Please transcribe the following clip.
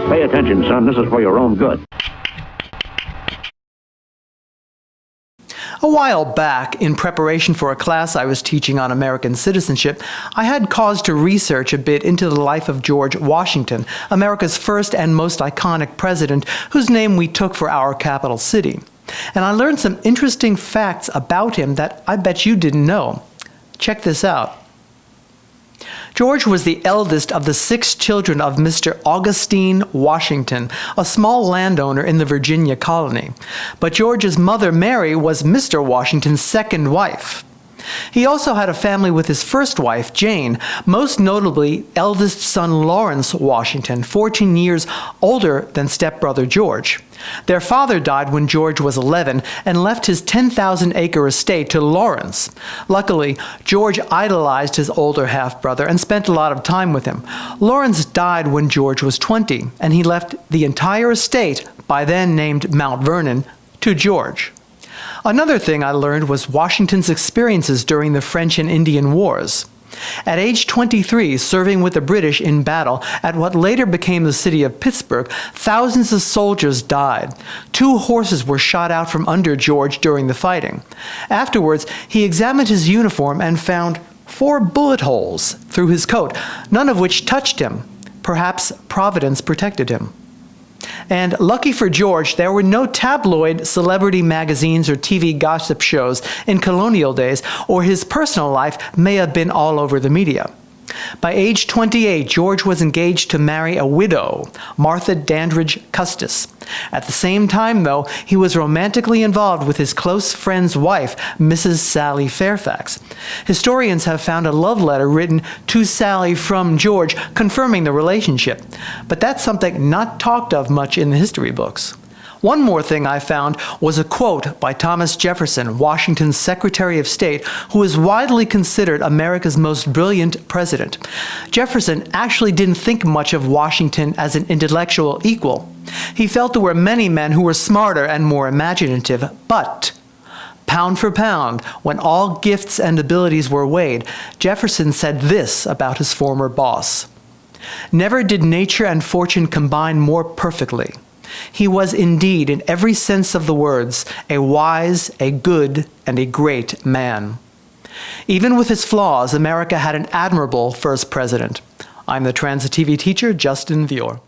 Pay attention, son. This is for your own good. A while back, in preparation for a class I was teaching on American citizenship, I had cause to research a bit into the life of George Washington, America's first and most iconic president, whose name we took for our capital city. And I learned some interesting facts about him that I bet you didn't know. Check this out. George was the eldest of the 6 children of Mr. Augustine Washington, a small landowner in the Virginia colony. But George's mother, Mary, was Mr. Washington's second wife. He also had a family with his first wife, Jane, most notably eldest son Lawrence Washington, 14 years older than stepbrother George. Their father died when George was 11 and left his 10,000-acre estate to Lawrence. Luckily, George idolized his older half-brother and spent a lot of time with him. Lawrence died when George was 20, and he left the entire estate, by then named Mount Vernon, to George. Another thing I learned was Washington's experiences during the French and Indian Wars. At age 23, serving with the British in battle at what later became the city of Pittsburgh, thousands of soldiers died. 2 horses were shot out from under George during the fighting. Afterwards, he examined his uniform and found 4 bullet holes through his coat, none of which touched him. Perhaps Providence protected him. And lucky for George, there were no tabloid celebrity magazines or TV gossip shows in colonial days, or his personal life may have been all over the media. By age 28, George was engaged to marry a widow, Martha Dandridge Custis. At the same time, though, he was romantically involved with his close friend's wife, Mrs. Sally Fairfax. Historians have found a love letter written to Sally from George confirming the relationship, but that's something not talked of much in the history books. One more thing I found was a quote by Thomas Jefferson, Washington's Secretary of State, who is widely considered America's most brilliant president. Jefferson actually didn't think much of Washington as an intellectual equal. He felt there were many men who were smarter and more imaginative, but pound for pound, when all gifts and abilities were weighed, Jefferson said this about his former boss: "Never did nature and fortune combine more perfectly. He was indeed, in every sense of the words, a wise, a good, and a great man." Even with his flaws, America had an admirable first president. I'm the Transit TV teacher, Justin Vyor.